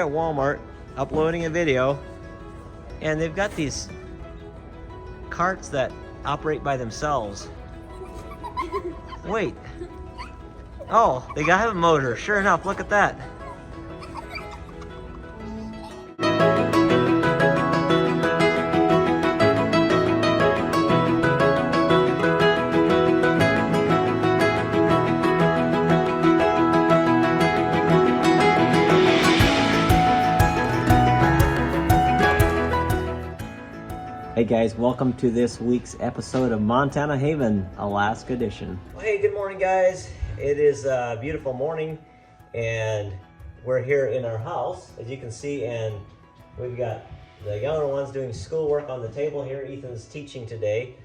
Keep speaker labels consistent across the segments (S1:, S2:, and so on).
S1: Walmart uploading a video, and they've got these carts that operate by themselves. Wait. Oh, they have a motor. Sure enough, look at that. Hey guys, welcome to this week's episode of Montana Haven, Alaska edition. Well, hey, good morning guys. It is a beautiful morning and we're here in our house, as you can see, and we've got the younger ones doing schoolwork on the table here. Ethan's teaching today.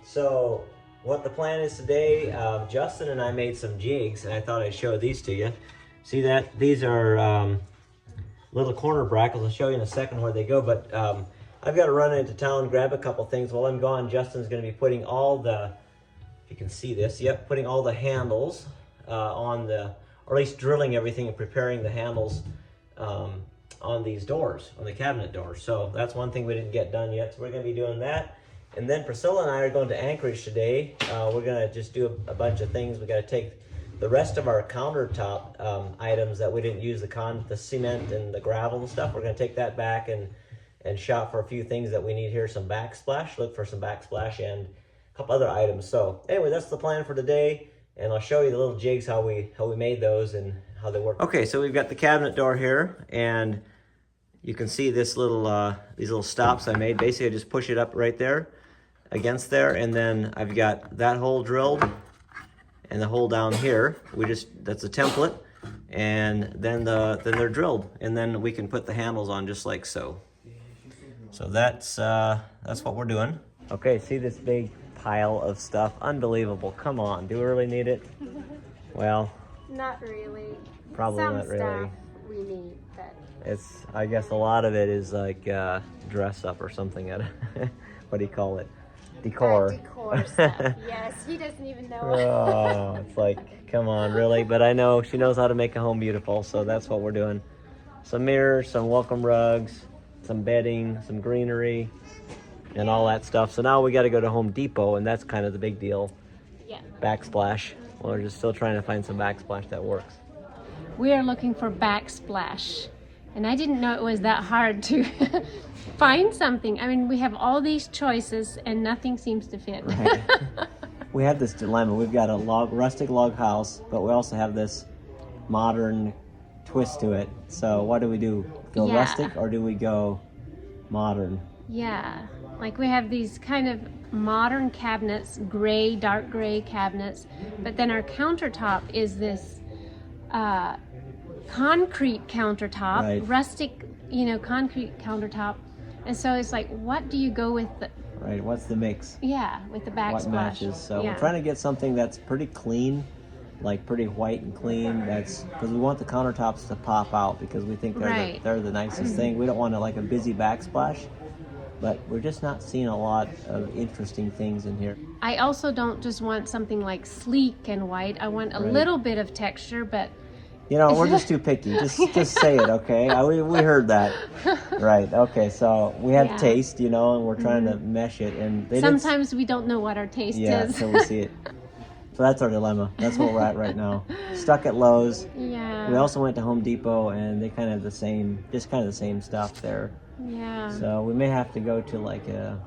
S1: So what the plan is today, Justin and I made some jigs and I thought I'd show these to you. See that? These are little corner brackets. I'll show you in a second where they go, but I've got to run into town, grab a couple things. While I'm gone, Justin's going to be putting all the, if you can see this, yep, putting all the handles on the, or at least drilling everything and preparing the handles on these doors, on the cabinet doors. So that's one thing we didn't get done yet. So we're going to be doing that. And then Priscilla and I are going to Anchorage today. We're going to just do a bunch of things. We got to take the rest of our countertop items that we didn't use, the cement and the gravel and stuff. We're going to take that back and shop for a few things that we need here, some backsplash, look for some backsplash and a couple other items. So anyway, that's the plan for today, and I'll show you the little jigs, how we made those and how they work. Okay, so we've got the cabinet door here, and you can see this little these little stops I made. Basically, I just push it up right there against there, and then I've got that hole drilled and the hole down here. That's a template, and then they're drilled, and then we can put the handles on just like so. So that's what we're doing. Okay, see this big pile of stuff? Unbelievable. Come on, do we really need it? Well,
S2: not really.
S1: Probably
S2: Some
S1: not really.
S2: stuff we need, but
S1: it's, I guess a lot of it is like dress up or something. What do you call it? Decor.
S2: Decor stuff. Yes, he doesn't even know.
S1: Oh, it's like, come on, really? But I know she knows how to make a home beautiful, so that's what we're doing. Some mirrors, some welcome rugs, some bedding, some greenery, and all that stuff. So now we got to go to Home Depot, and that's kind of the big deal.
S2: Yeah.
S1: Backsplash. Well, we're just still trying to find some backsplash that works.
S2: We are looking for backsplash, and I didn't know it was that hard to find something. I mean, we have all these choices, and nothing seems to fit.
S1: Right. We have this dilemma. We've got a rustic log house, but we also have this modern twist to it. So what do we do? Go rustic, or do we go modern?
S2: Yeah, like we have these kind of modern cabinets, gray, dark gray cabinets, but then our countertop is this concrete countertop,
S1: right.
S2: Rustic, concrete countertop. And so it's like, what do you go with?
S1: Right, what's the mix?
S2: Yeah, with the backsplash.
S1: What matches? So
S2: yeah.
S1: We're trying to get something that's pretty clean, like pretty white and clean. That's because we want the countertops to pop out, because we think they're the nicest thing. We don't want like a busy backsplash, but we're just not seeing a lot of interesting things in here.
S2: I also don't just want something like sleek and white. I want a little bit of texture, but
S1: we're just too picky. Just say it, okay? We heard that. Right, okay, so we have taste, and we're trying to mesh it. And
S2: sometimes we don't know what our taste is.
S1: Yeah, until we see it. So that's our dilemma. That's where we're at right now. Stuck at Lowe's.
S2: Yeah.
S1: We also went to Home Depot, and they kind of the same stuff there.
S2: Yeah.
S1: So we may have to go to like a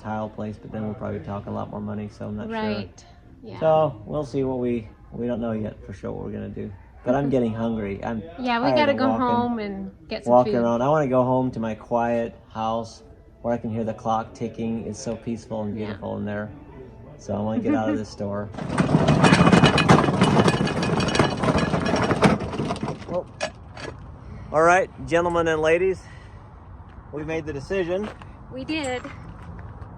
S1: tile place, but then we'll probably talk a lot more money, so I'm not sure.
S2: Right. Yeah.
S1: So we'll see what we don't know yet for sure what we're gonna do. But I'm getting hungry.
S2: We gotta go home and get some
S1: walking
S2: food.
S1: Around. I want to go home to my quiet house where I can hear the clock ticking. It's so peaceful and beautiful in there. So I want to get out of this store. Whoa. All right, gentlemen and ladies, we made the decision.
S2: We did.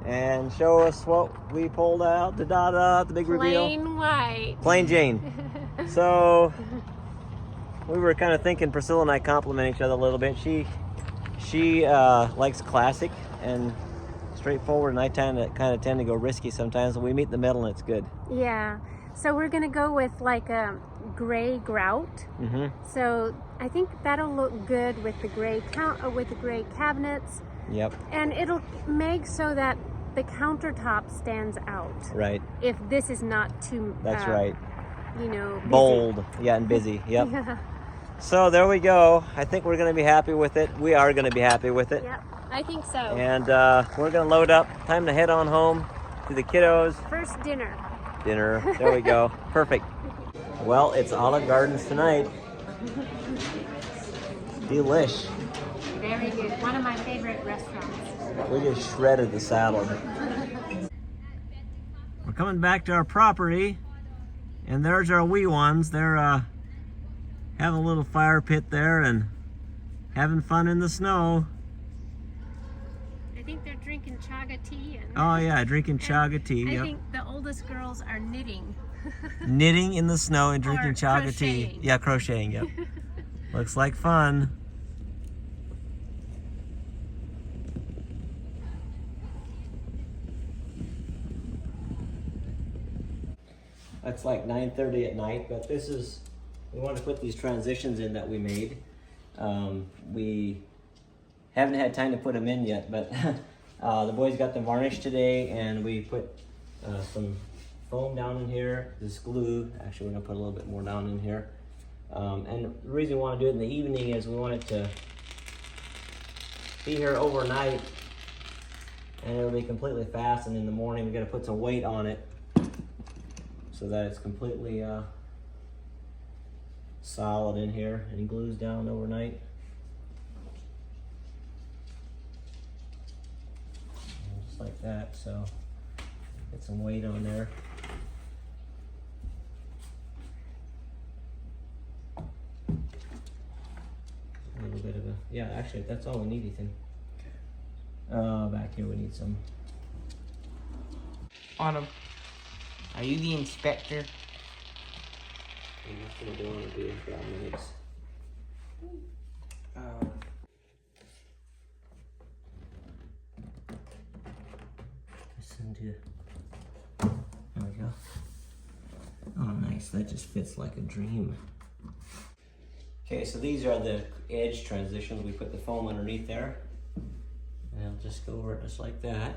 S1: And show us what we pulled out. The big reveal.
S2: Plain white.
S1: Plain Jane. So we were kind of thinking, Priscilla and I complement each other a little bit. She likes classic and straightforward, and I kind of tend to go risky sometimes. And we meet in the middle, and it's good.
S2: Yeah. So we're gonna go with like a gray grout. So I think that'll look good with the gray cabinets.
S1: Yep.
S2: And it'll make so that the countertop stands out.
S1: Right.
S2: If this is not too.
S1: That's right.
S2: You know. Busy.
S1: Bold. Yeah, and busy. Yep.
S2: Yeah.
S1: So there we go. I think we're going to be happy with it. We are going to be happy with it.
S2: Yep. I think so.
S1: And we're going to load up. Time to head on home to the kiddos.
S2: First dinner.
S1: Dinner. There we go. Perfect. Well, it's Olive Gardens tonight. Delish.
S2: Very good. One of my favorite restaurants.
S1: We just shredded the salad. We're coming back to our property, and there's our wee ones. They're having a little fire pit there and having fun in the snow.
S2: I think they're drinking chaga tea. And
S1: Oh yeah, drinking chaga tea.
S2: I think the oldest girls are knitting.
S1: Knitting in the snow and drinking
S2: Or
S1: chaga tea.
S2: crocheting.
S1: Yeah, crocheting, yep. Looks like fun. It's like 9:30 at night, but we want to put these transitions in that we made. We haven't had time to put them in yet, but the boys got them varnished today, and we put some foam down in here, this glue. Actually, we're gonna put a little bit more down in here. And the reason we want to do it in the evening is we want it to be here overnight, and it'll be completely fast, and in the morning we gotta put some weight on it so that it's completely solid in here and glues down overnight. And just like that, so get some weight on there. A little bit of a, yeah, actually that's all we need, Ethan. Back here we need some.
S3: Autumn, are you the inspector?
S1: I'm not gonna do want to be in for minutes. Listen to. There we go. Oh, nice. That just fits like a dream. Okay, so these are the edge transitions. We put the foam underneath there, and I'll just go over it just like that.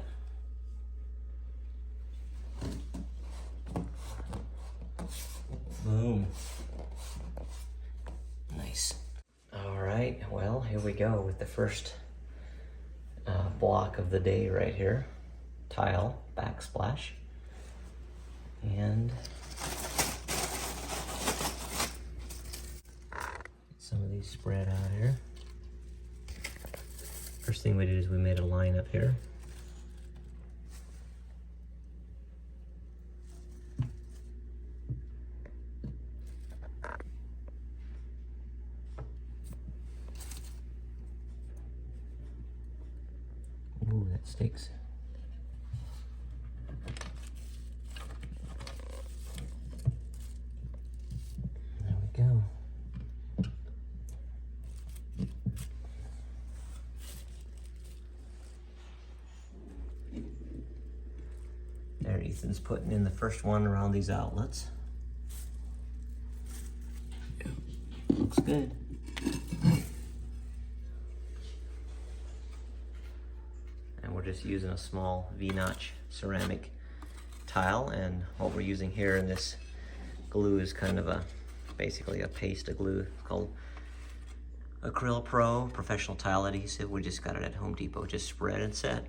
S1: Boom. Nice. All right, well, here we go with the first block of the day right here. Tile, backsplash. And some of these spread out here. First thing we did is we made a line up here. Ooh, that sticks. There we go. There, Ethan's putting in the first one around these outlets. Looks good. And we're just using a small V-notch ceramic tile, and what we're using here in this glue is kind of basically a paste of glue. It's called Acryl Pro Professional Tile Adhesive. We just got it at Home Depot, just spread and set.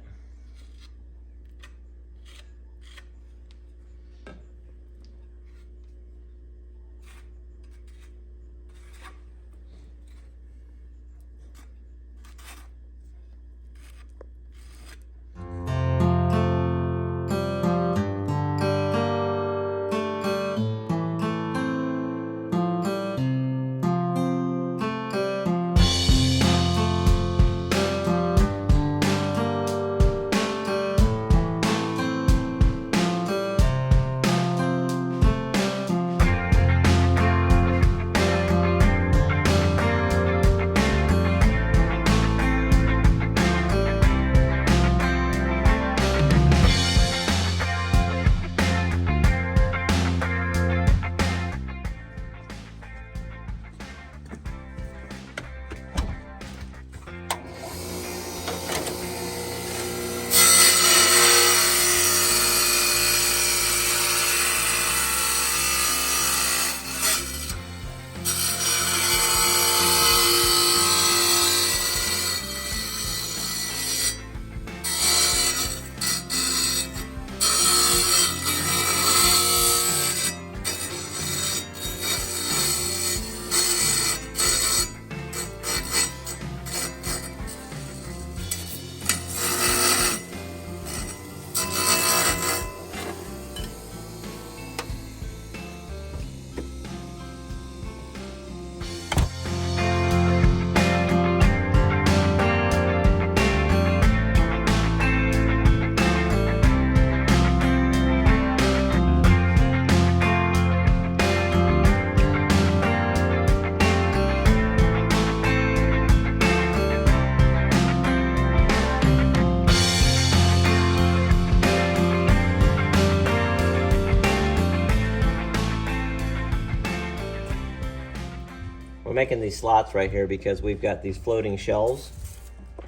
S1: making these slots right here because we've got these floating shelves,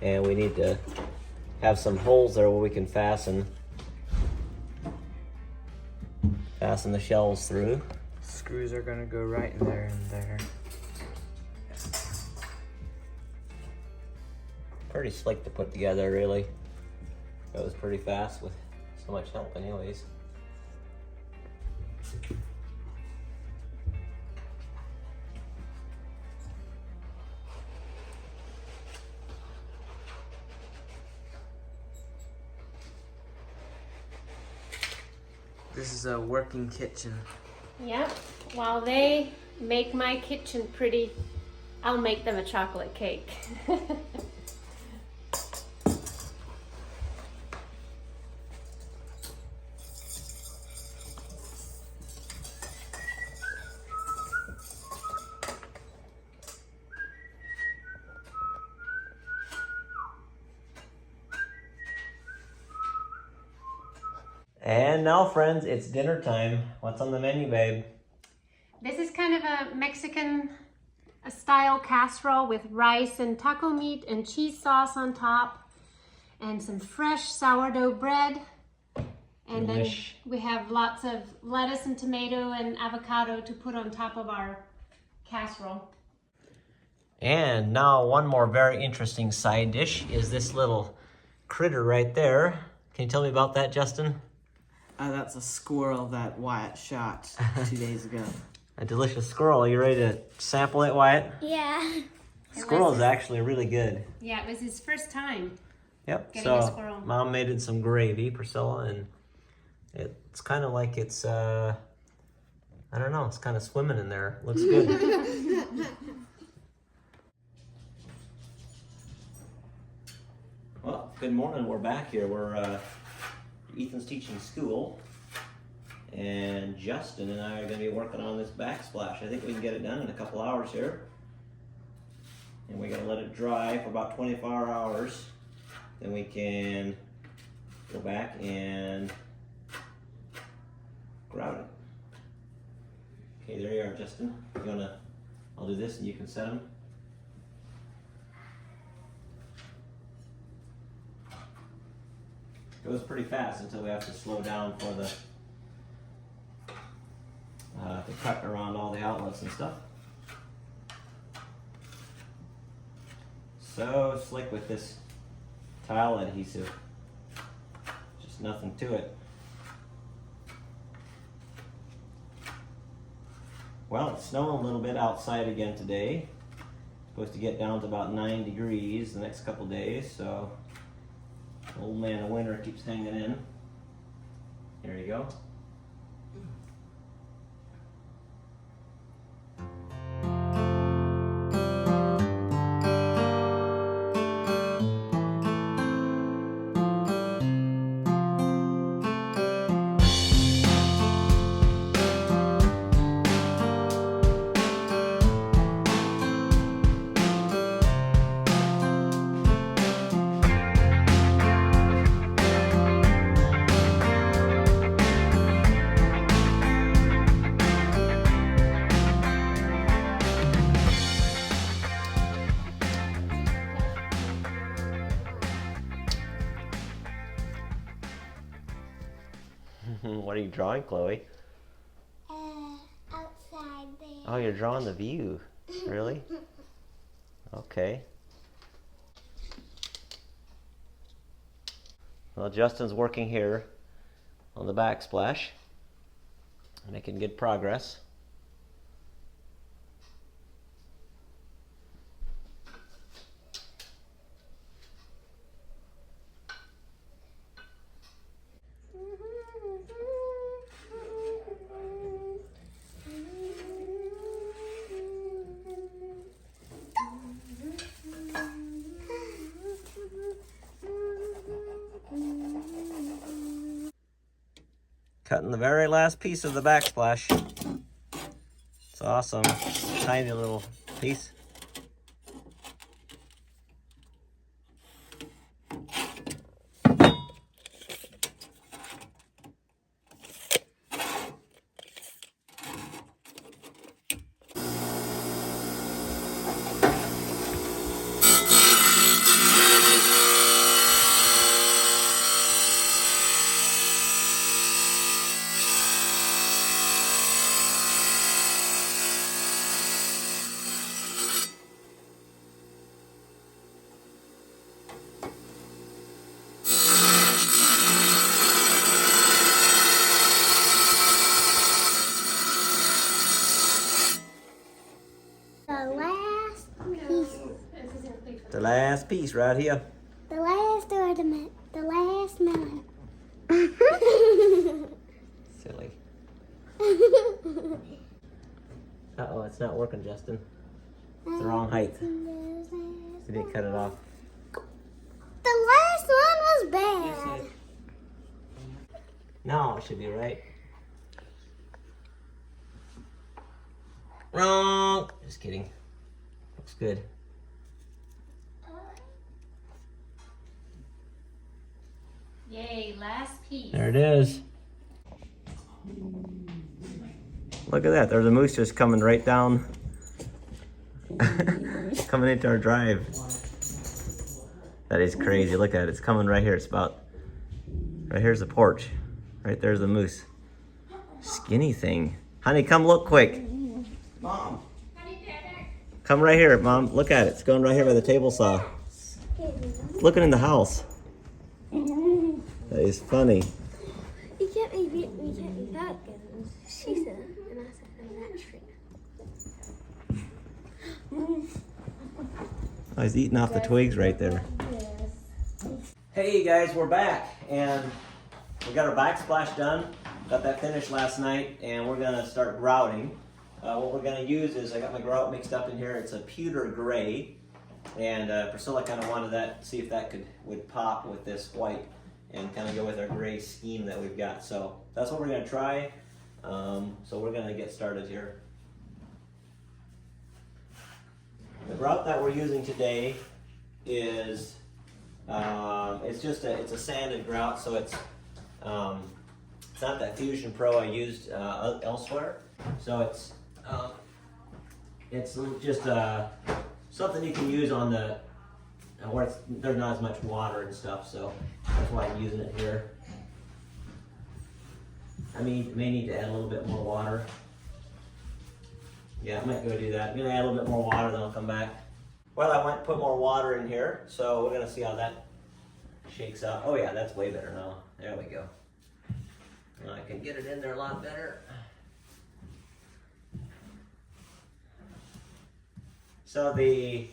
S1: and we need to have some holes there where we can fasten the shelves through.
S3: Screws are gonna go right in there and there.
S1: Pretty slick to put together, really. That was pretty fast with so much help anyways.
S3: This is a working kitchen.
S2: Yep. While they make my kitchen pretty, I'll make them a chocolate cake.
S1: And now, friends, it's dinner time. What's on the menu, babe?
S2: This is kind of a Mexican style casserole with rice and taco meat and cheese sauce on top and some fresh sourdough bread. And then we have lots of lettuce and tomato and avocado to put on top of our casserole.
S1: And now one more very interesting side dish is this little critter right there. Can you tell me about that, Justin?
S3: That's a squirrel that Wyatt shot 2 days ago.
S1: A delicious squirrel. You ready to sample it, Wyatt?
S4: Yeah.
S1: Squirrel is actually really good.
S2: Yeah, it was his first time.
S1: Yep.
S2: Getting a
S1: So
S2: squirrel.
S1: Mom made it some gravy, Priscilla, and it's kind of like it's I don't know. It's kind of swimming in there. Looks good. Well, good morning. We're back here. We're Ethan's teaching school, and Justin and I are going to be working on this backsplash. I think we can get it done in a couple hours here, and we're going to let it dry for about 24 hours. Then we can go back and grout it. Okay, there you are, Justin. I'll do this and you can set them. Goes pretty fast until we have to slow down for the to cut around all the outlets and stuff. So slick with this tile adhesive. Just nothing to it. Well, it's snowing a little bit outside again today. Supposed to get down to about 9 degrees the next couple days, so old man of winter keeps hanging in. There you go. What are you drawing, Chloe?
S4: Outside there.
S1: Oh, you're drawing the view. Really? Okay. Well, Justin's working here on the backsplash, making good progress. Cutting the very last piece of the backsplash. It's awesome. Tiny little piece.
S4: last piece.
S1: The last piece right here.
S4: The last ornament. The last melon.
S1: Silly. Uh-oh, it's not working, Justin. It's the wrong height. You didn't cut it off.
S4: The last one was bad.
S1: No, it should be right. Wrong. Just kidding. Looks good.
S2: Yay, last piece.
S1: There it is. Look at that. There's a moose just coming right down. Coming into our drive. That is crazy. Look at it. It's coming right here. It's about... Right here's the porch. Right there's the moose. Skinny thing. Honey, come look quick.
S3: Mom.
S1: Come right here, Mom. Look at it. It's going right here by the table saw. It's looking in the house. That is funny.
S4: You can't be that good. She said, and I said, I'm that tree.
S1: Oh, he's eating off the twigs right there. Hey guys, we're back, and we got our backsplash done. Got that finished last night, and we're gonna start grouting. What we're gonna use is, I got my grout mixed up in here. It's a pewter gray, and Priscilla kind of wanted that, see if that would pop with this white, and kind of go with our gray scheme that we've got. So that's what we're gonna try. So we're gonna get started here. The grout that we're using today is it's a sanded grout, so it's not that Fusion Pro I used elsewhere. So it's just something you can use on the where there's not as much water and stuff. So that's why I'm using it here. I may need to add a little bit more water. Yeah, I might go do that. I'm gonna add a little bit more water, then I'll come back. Well, I went and put more water in here, so we're gonna see how that shakes out. Oh yeah, that's way better now. There we go. Now I can get it in there a lot better. So the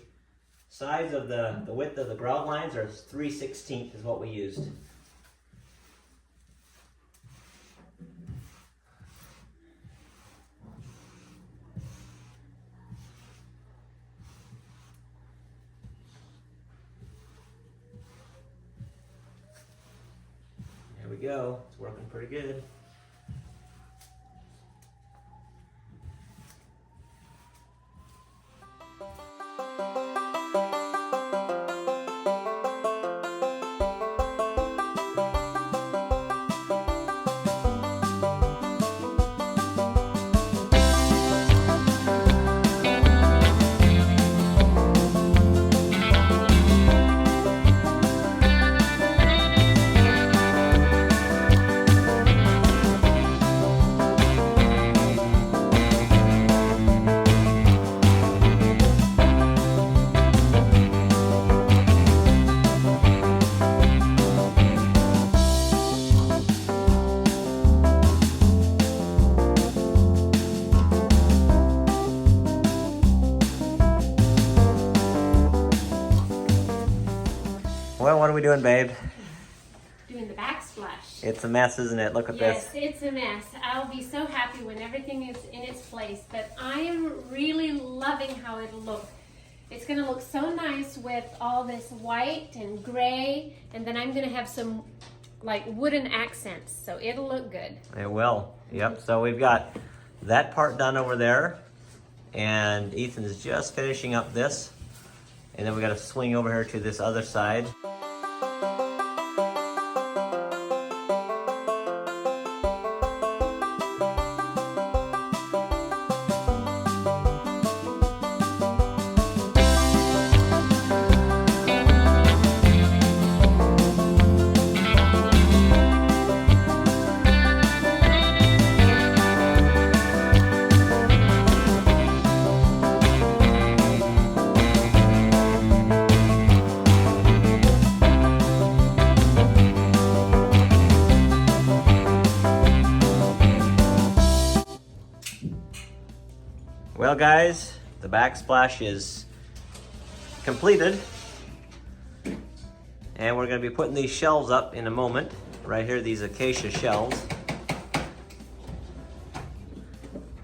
S1: size of the width of the grout lines are 3/16 is what we used. There we go. It's working pretty good. Well, what are we doing, babe?
S2: Doing the backsplash.
S1: It's a mess, isn't it? Look at this.
S2: Yes, it's a mess. I'll be so happy when everything is in its place, but I am really loving how it'll look. It's gonna look so nice with all this white and gray, and then I'm gonna have some like wooden accents, so it'll look good.
S1: It will. Yep. So we've got that part done over there, and Ethan is just finishing up this, and then we got to swing over here to this other side. Well, guys, The backsplash is completed. And we're gonna be putting these shelves up in a moment. Right here, these acacia shelves.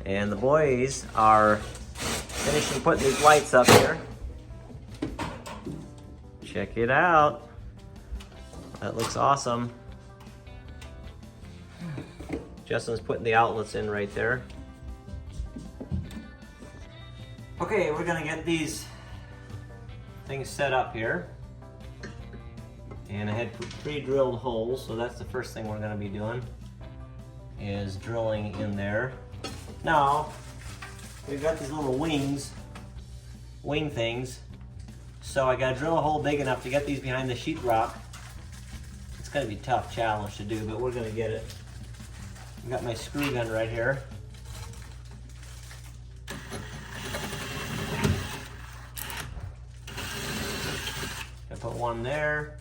S1: And the boys are finishing putting these lights up here. Check it out. That looks awesome. Justin's putting the outlets in right there. Okay, we're gonna get these things set up here. And I had pre-drilled holes, so that's the first thing we're gonna be doing, is drilling in there. Now, we've got these little wing things, so I gotta drill a hole big enough to get these behind the sheetrock. It's gonna be a tough challenge to do, but we're gonna get it. I've got my screw gun right here. I put one there,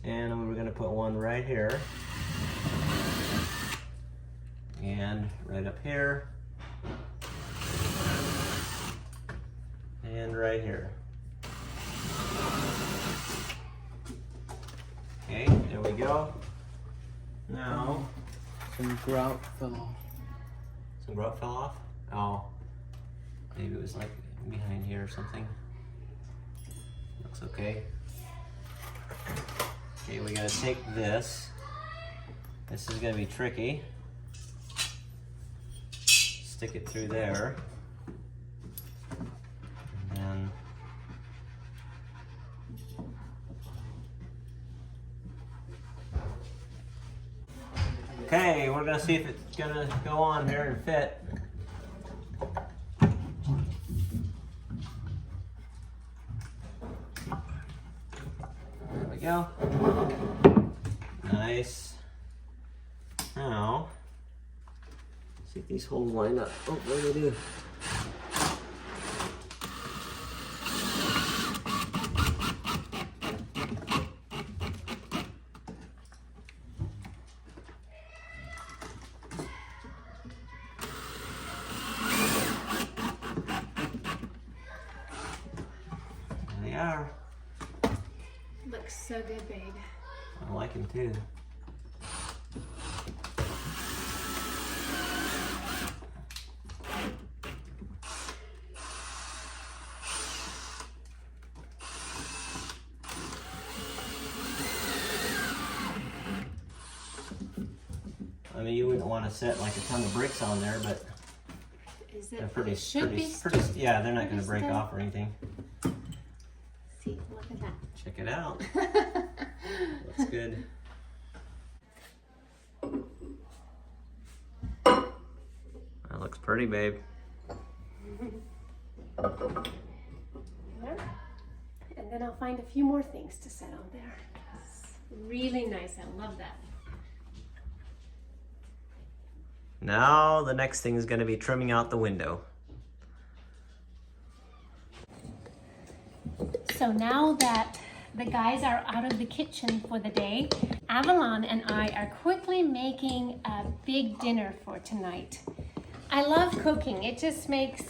S1: and we're gonna put one right here. And right up here. And right here. Okay, there we go. Now,
S3: Some grout fell off.
S1: some grout fell off? Oh, maybe it was like behind here or something. Looks okay. Okay, we gotta take this. This is gonna be tricky. Stick it through there. And then okay, we're gonna see if it's gonna go on here and fit. There we go. Nice. Now, see if these holes line up. Oh, what do they do? There they are.
S2: Looks so good, babe.
S1: I like them too. I mean, you wouldn't want to set like a ton of bricks on there, but
S2: Is
S1: they're
S2: it?
S1: pretty,
S2: Should be.
S1: yeah, they're not going to
S2: pretty
S1: break
S2: still.
S1: off or anything.
S2: See, look at
S1: Check it out.
S2: that.
S1: Looks good. That looks pretty, babe.
S2: And then I'll find a few more things to set on there. It's really nice. I love that.
S1: Now the next thing is going to be trimming out the window.
S2: So now that the guys are out of the kitchen for the day, Avalon and I are quickly making a big dinner for tonight. I love cooking. It just makes,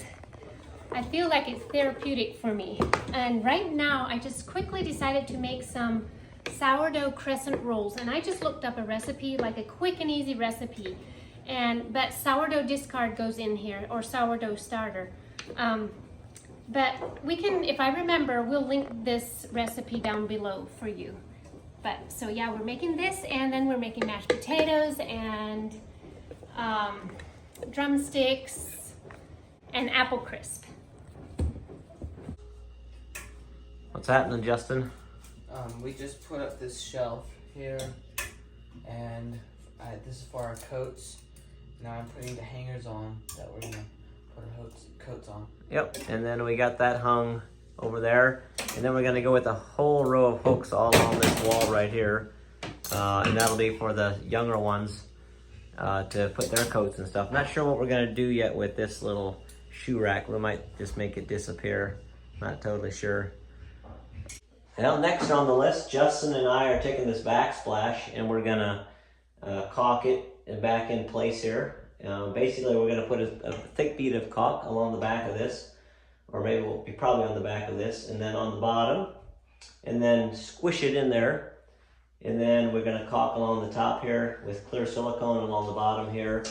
S2: I feel like it's therapeutic for me. And right now I just quickly decided to make some sourdough crescent rolls. And I just looked up a recipe, like a quick and easy recipe. And that sourdough discard goes in here, or sourdough starter. But we can, if I remember, we'll link this recipe down below for you. But so yeah, we're making this, and then we're making mashed potatoes and drumsticks and apple crisp.
S1: What's happening, Justin?
S3: We just put up this shelf here, and this is for our coats. Now I'm putting the hangers on that we're gonna put our coats on.
S1: Yep, and then we got that hung over there. And then we're gonna go with a whole row of hooks all along this wall right here. And that'll be for the younger ones to put their coats and stuff. Not sure what we're gonna do yet with this little shoe rack. We might just make it disappear. Not totally sure. Well, next on the list, Justin and I are taking this backsplash and we're gonna caulk it back in place here. Basically, we're gonna put a thick bead of caulk along the back of this. or maybe we'll be probably on the back of this, and then on the bottom, and then squish it in there. And then we're gonna caulk along the top here with clear silicone along the bottom here.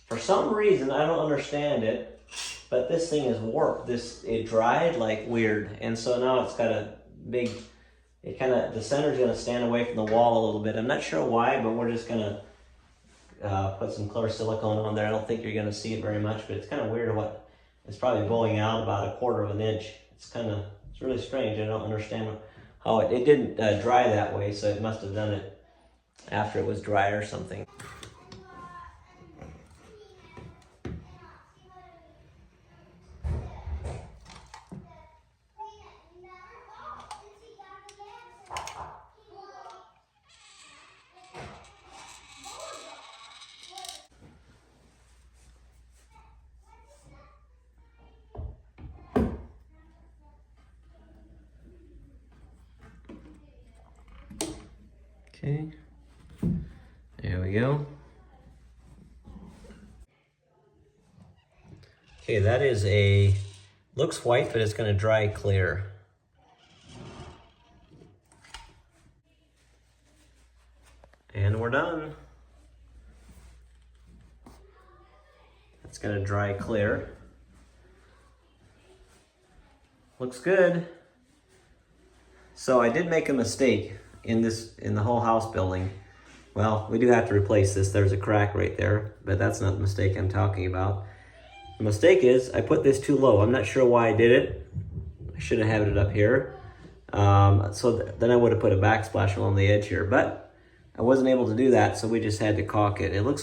S1: For some reason, I don't understand it, but this thing is warped. It dried like weird. And so now it's got a big, the center's gonna stand away from the wall a little bit. I'm not sure why, but we're just gonna put some clear silicone on there. I don't think you're gonna see it very much, but it's kind of weird it's probably bowing out about 1/4 of an inch. It's really strange. I don't understand how it didn't dry that way, so it must have done it after it was dry or something. Okay, there we go. Okay, that is looks white, but it's gonna dry clear. And we're done. It's gonna dry clear. Looks good. So I did make a mistake in the whole house building. Well, we do have to replace this. There's a crack right there, but that's not the mistake I'm talking about. The mistake is I put this too low. I'm not sure why I did it. I should have had it up here. Then I would have put a backsplash along the edge here, but I wasn't able to do that, so we just had to caulk it. It looks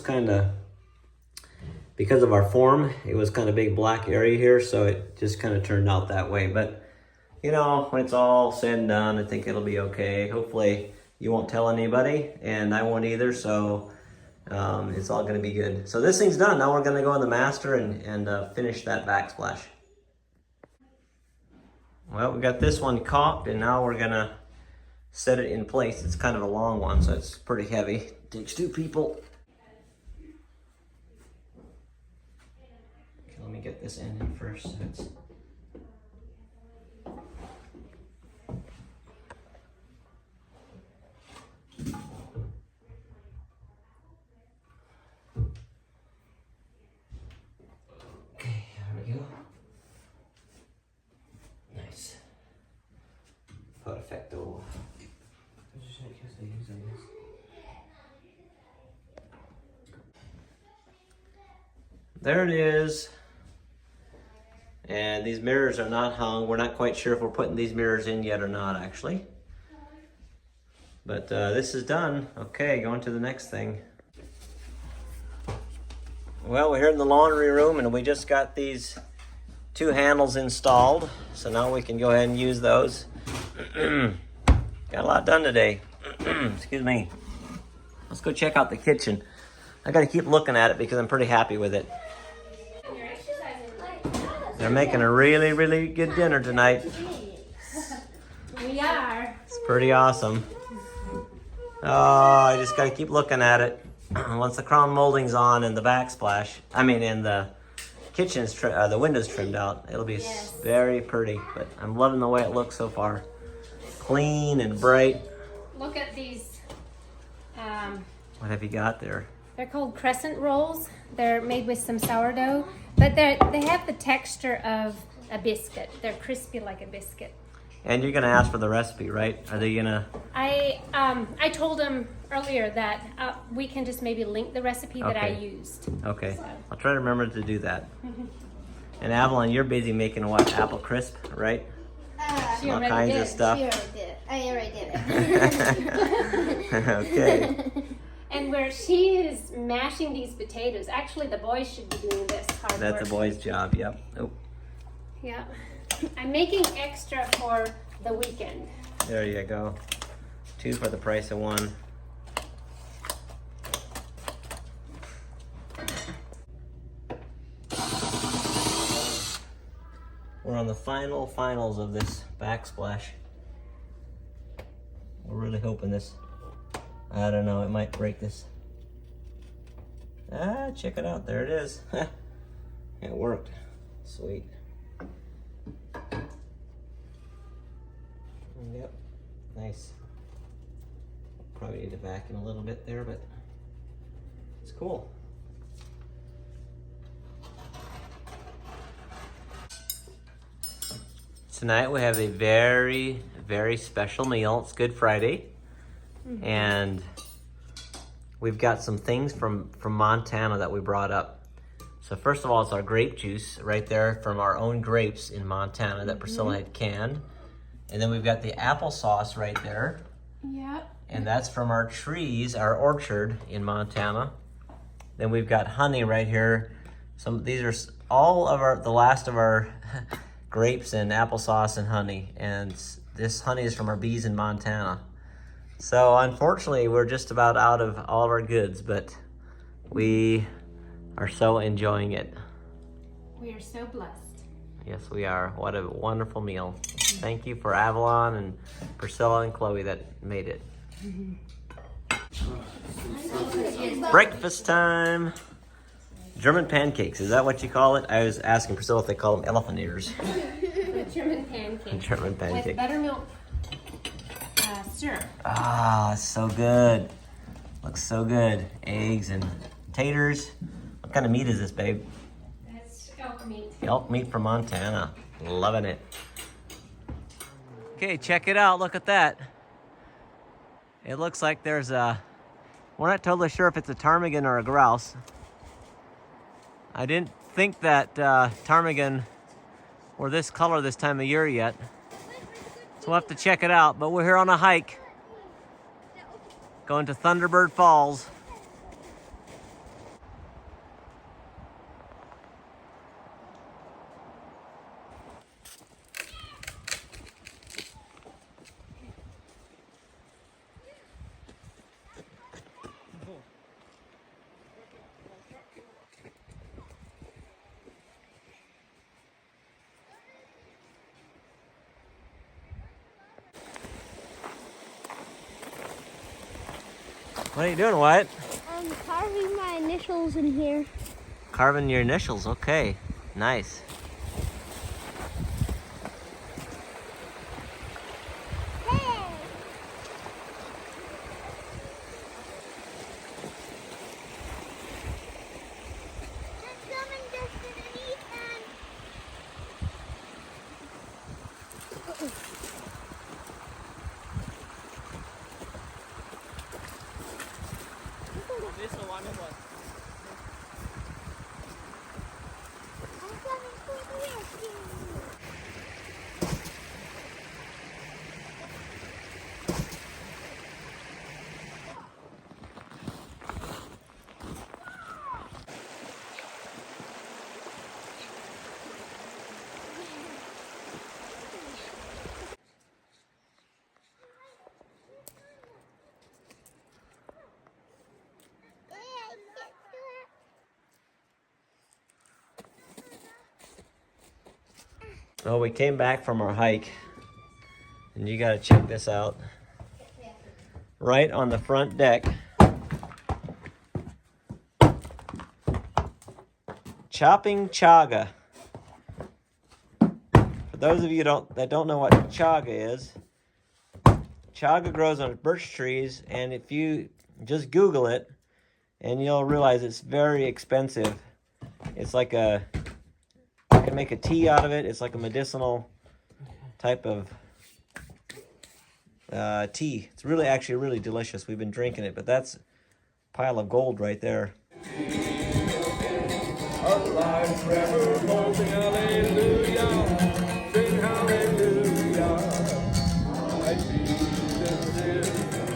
S1: because of our form, it was kind of big black area here, so it just kind of turned out that way. But you know, when it's all said and done, I think it'll be okay. Hopefully you won't tell anybody, and I won't either, so it's all gonna be good. So this thing's done. Now we're gonna go in the master and finish that backsplash. Well, we got this one caulked, and now we're gonna set it in place. It's kind of a long one, so it's pretty heavy. It takes 2 people. Okay, let me get this end in first. So it's perfecto. There it is. And these mirrors are not hung. We're not quite sure if we're putting these mirrors in yet or not, actually. But this is done. Okay, going to the next thing. Well, we're here in the laundry room, and we just got these 2 handles installed. So now we can go ahead and use those. Got a lot done today. Excuse me. Let's go check out the kitchen. I gotta keep looking at it because I'm pretty happy with it. They're making a really, really good dinner tonight.
S2: We are.
S1: It's pretty awesome. Oh, I just gotta keep looking at it. Once the crown molding's on and the backsplash, and the kitchen's the windows trimmed out, it'll be very pretty. But I'm loving the way it looks so far. Clean and bright.
S2: Look at these.
S1: What have you got there?
S2: They're called crescent rolls. They're made with some sourdough, but they have the texture of a biscuit. They're crispy like a biscuit.
S1: And you're gonna ask for the recipe, right? Are they gonna?
S2: I told them earlier that we can just maybe link the recipe that I used.
S1: Okay,
S2: So.
S1: I'll try to remember to do that. And Avalon, you're busy making what? Apple crisp, right?
S2: She
S1: All
S2: already
S1: kinds
S2: did.
S1: of stuff.
S4: She already did. I already did it.
S1: Okay.
S2: And where she is mashing these potatoes, actually the boys should be doing this hard work.
S1: That's the boy's job. Yep. Oh,
S2: Yeah. I'm making extra for the weekend.
S1: there you go. 2 for the price of 1. We're on the finals of this backsplash. We're really hoping this, I don't know, it might break this. Ah, check it out, there it is. It worked, sweet. Yep, nice. Probably need to vacuum a little bit there, but it's cool. Tonight we have a very, very special meal. It's Good Friday. And we've got some things from Montana that we brought up. So first of all, it's our grape juice right there from our own grapes in Montana that Priscilla had canned. And then we've got the applesauce right there.
S2: Yep.
S1: And that's from our trees, our orchard in Montana. Then we've got honey right here. These are all of the last of our grapes and applesauce and honey. And this honey is from our bees in Montana. So unfortunately, we're just about out of all of our goods, but we are so enjoying it.
S2: We are so blessed.
S1: Yes, we are. What a wonderful meal. Thank you for Avalon and Priscilla and Chloe that made it. Breakfast time. German pancakes, is that what you call it? I was asking Priscilla if they call them elephant ears.
S2: German pancakes.
S1: German
S2: With
S1: pancakes.
S2: buttermilk syrup.
S1: Ah, so good. Looks so good. Eggs and taters. What kind of meat is this, babe?
S2: That's elk meat.
S1: Elk meat from Montana. Loving it. Okay, check it out. Look at that. It looks like there's a... We're not totally sure if it's a ptarmigan or a grouse. I didn't think that ptarmigan were this color this time of year yet. So we'll have to check it out. But we're here on a hike. Going to Thunderbird Falls. What are you doing, Wyatt?
S4: I'm carving my initials in here.
S1: Carving your initials, okay. Nice.
S4: Hey! There's someone just underneath them. I'm coming for the rescue.
S1: So we came back from our hike, and you gotta check this out. Right on the front deck, chopping chaga. For those of you that don't know what chaga is, chaga grows on birch trees, and if you just Google it, and you'll realize it's very expensive. It's like you can make a tea out of it. It's like a medicinal type of tea. It's actually really delicious. We've been drinking it, but that's a pile of gold right there.
S5: Alive forevermore, sing hallelujah, sing hallelujah. My Jesus is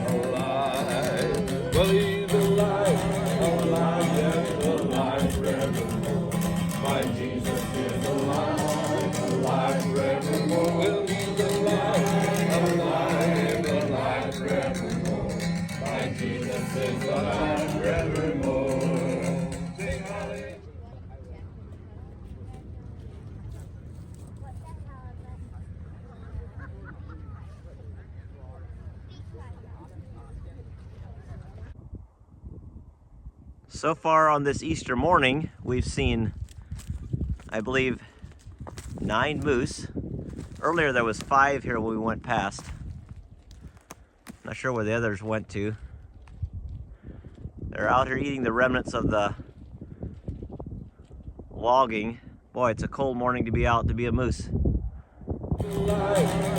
S5: alive. Well, he's alive, yes, alive forevermore. My Jesus is alive, alive forevermore. Well, he's alive forevermore. My Jesus is alive forevermore. Sing hallelujah.
S1: So far on this Easter morning, we've seen, I believe, 9 moose. Earlier there was 5 here when we went past. Not sure where the others went to. They're out here eating the remnants of the logging. Boy, it's a cold morning to be out to be a moose.
S5: Life